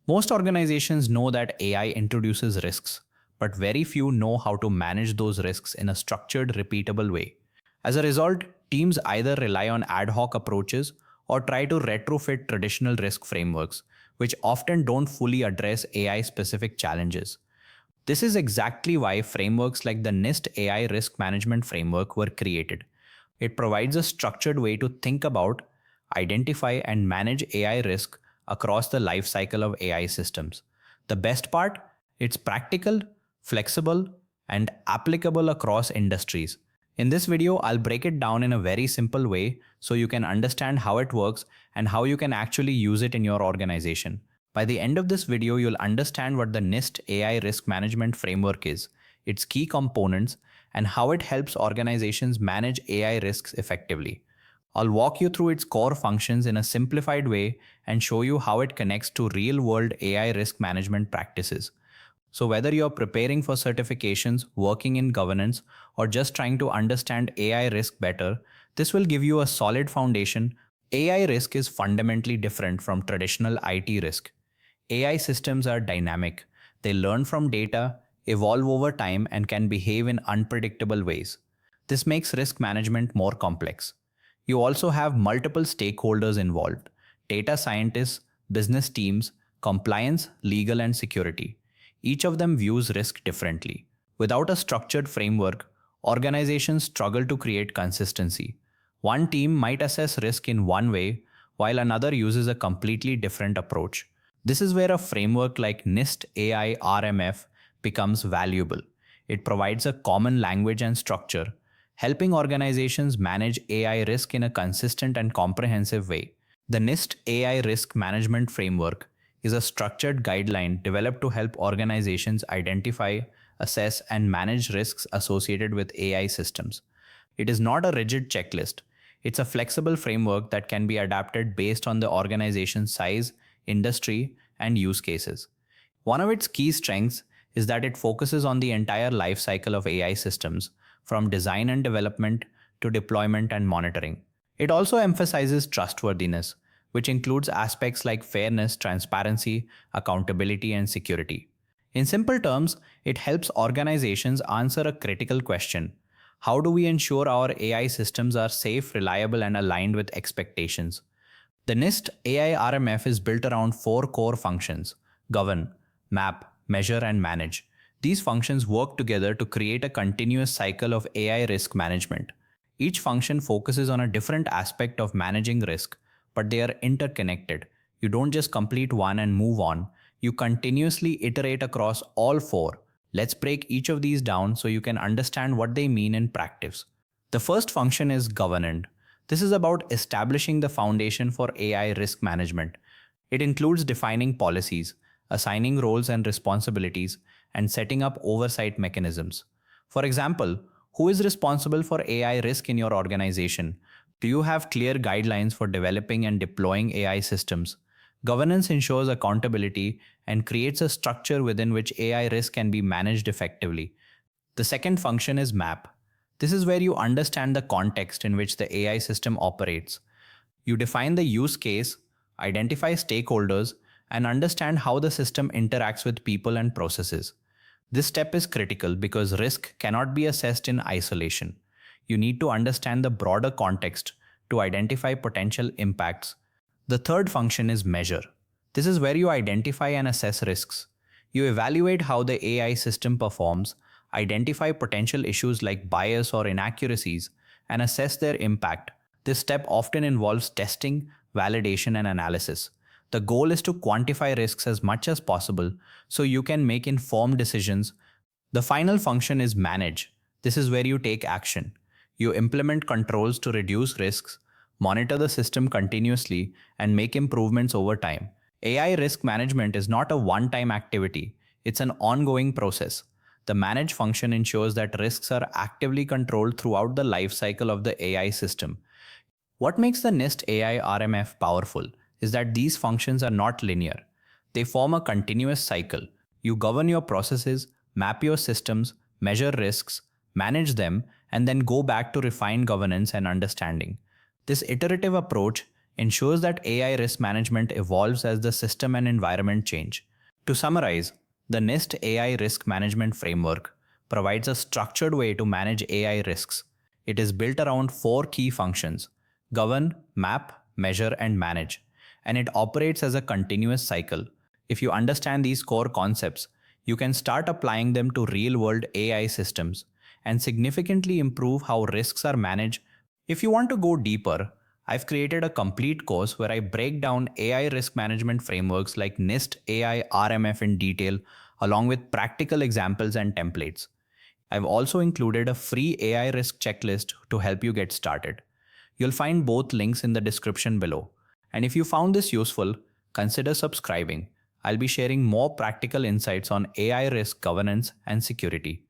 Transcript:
Most organizations know that AI introduces risks, but very few know how to manage those risks in a structured, repeatable way. As a result, teams either rely on ad hoc approaches or try to retrofit traditional risk frameworks, which often don't fully address AI specific challenges. This is exactly why frameworks like the NIST AI Risk Management Framework were created. It provides a structured way to think about, identify, and manage AI risk across the life cycle of AI systems. The best part? It's practical, flexible, and applicable across industries. In this video, I'll break it down in a very simple way so you can understand how it works and how you can actually use it in your organization. By the end of this video, you'll understand what the NIST AI Risk Management Framework is, its key components, and how it helps organizations manage AI risks effectively. I'll walk you through its core functions in a simplified way and show you how it connects to real-world AI risk management practices. So whether you're preparing for certifications, working in governance, or just trying to understand AI risk better, this will give you a solid foundation. AI risk is fundamentally different from traditional IT risk. AI systems are dynamic. They learn from data, evolve over time, and can behave in unpredictable ways. This makes risk management more complex. You also have multiple stakeholders involved: data scientists, business teams, compliance, legal, and security. Each of them views risk differently. Without a structured framework, organizations struggle to create consistency. One team might assess risk in one way, while another uses a completely different approach. This is where a framework like NIST AI RMF becomes valuable. It provides a common language and structure, helping organizations manage AI risk in a consistent and comprehensive way. The NIST AI Risk Management Framework is a structured guideline developed to help organizations identify, assess, and manage risks associated with AI systems. It is not a rigid checklist. It's a flexible framework that can be adapted based on the organization's size, industry, and use cases. One of its key strengths is that it focuses on the entire life cycle of AI systems, from design and development to deployment and monitoring. It also emphasizes trustworthiness, which includes aspects like fairness, transparency, accountability, and security. In simple terms, it helps organizations answer a critical question: how do we ensure our AI systems are safe, reliable, and aligned with expectations? The NIST AI RMF is built around four core functions: govern, map, measure, and manage. These functions work together to create a continuous cycle of AI risk management. Each function focuses on a different aspect of managing risk, but they are interconnected. You don't just complete one and move on, you continuously iterate across all four. Let's break each of these down so you can understand what they mean in practice. The first function is governance. This is about establishing the foundation for AI risk management. It includes defining policies, assigning roles and responsibilities, and setting up oversight mechanisms. For example, who is responsible for AI risk in your organization? Do you have clear guidelines for developing and deploying AI systems? Governance ensures accountability and creates a structure within which AI risk can be managed effectively. The second function is map. This is where you understand the context in which the AI system operates. You define the use case, identify stakeholders, and understand how the system interacts with people and processes. This step is critical because risk cannot be assessed in isolation. You need to understand the broader context to identify potential impacts. The third function is measure. This is where you identify and assess risks. You evaluate how the AI system performs, identify potential issues like bias or inaccuracies, and assess their impact. This step often involves testing, validation, and analysis. The goal is to quantify risks as much as possible so you can make informed decisions. The final function is manage. This is where you take action. You implement controls to reduce risks, monitor the system continuously, and make improvements over time. AI risk management is not a one-time activity, it's an ongoing process. The manage function ensures that risks are actively controlled throughout the life cycle of the AI system. What makes the NIST AI RMF powerful is that these functions are not linear. They form a continuous cycle. You govern your processes, map your systems, measure risks, manage them, and then go back to refine governance and understanding. This iterative approach ensures that AI risk management evolves as the system and environment change. To summarize, the NIST AI Risk Management Framework provides a structured way to manage AI risks. It is built around four key functions: govern, map, measure, and manage, and it operates as a continuous cycle. If you understand these core concepts, you can start applying them to real world AI systems and significantly improve how risks are managed. If you want to go deeper, I've created a complete course where I break down AI risk management frameworks like NIST AI RMF in detail, along with practical examples and templates. I've also included a free AI risk checklist to help you get started. You'll find both links in the description below. And if you found this useful, consider subscribing. I'll be sharing more practical insights on AI risk governance and security.